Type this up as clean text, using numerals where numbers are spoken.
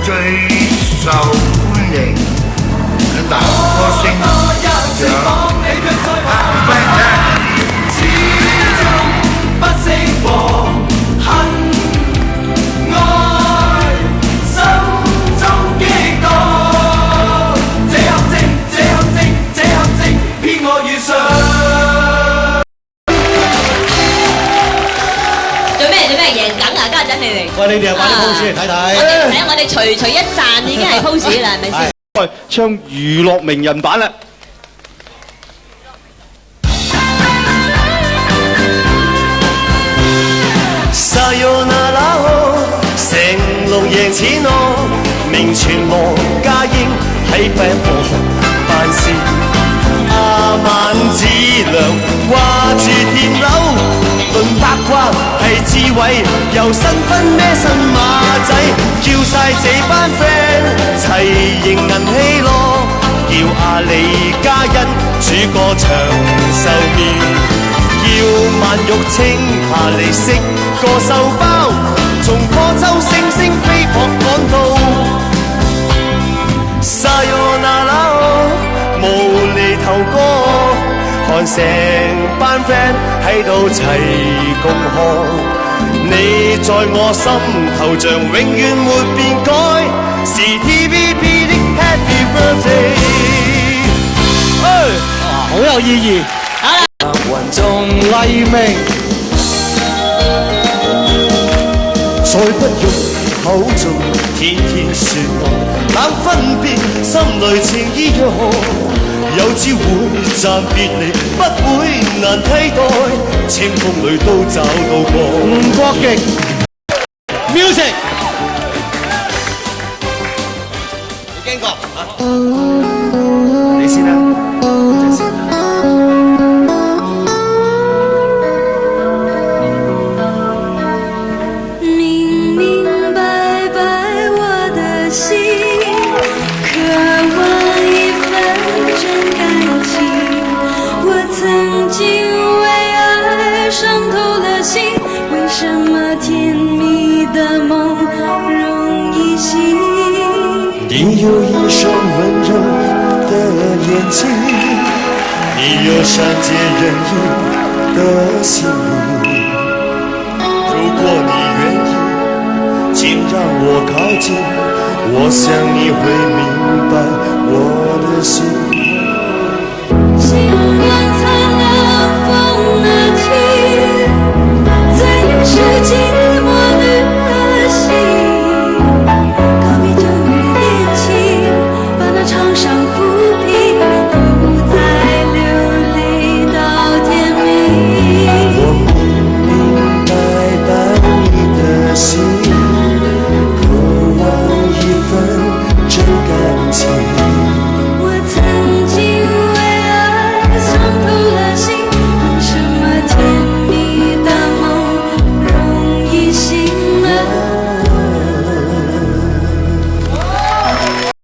最受歡迎嘅男歌星獎。始終不釋放恨愛，心中激盪。這陷阱，騙我遇上。做咩贏梗啊？家陣你哋，喂，你哋又擺啲 pose 嚟睇睇。我哋隨一讚已經係 pose 啦，係咪先？喂，唱娛樂名人版啦。Sayonara 成龍贏錢咯，名傳王家英喺病房辦事，阿萬子良掛住甜樓，論八卦係智慧，由新婚孭新馬仔，叫晒這班 friend 齊迎銀禧咯，叫阿李嘉欣煮個長壽麵。叫萬玉清下嚟食個壽包，從過州星星飛撲趕到Sayonara 無厘頭歌，看成班 friend 喺度齊共賀，你在我心頭像永遠沒變改，是 TVB 的 Happy Birthday。好有意義。雲中黎明，再不用口中天天說愛，冷分別心裏情意若何，有朝會暫別離，不會難替代，清風裏都找到過。吳國極 music， 你驚過你先啦。你有一双温柔的眼睛，你有善解人意的心灵。如果你愿意，请让我靠近，我想你会明白我的心。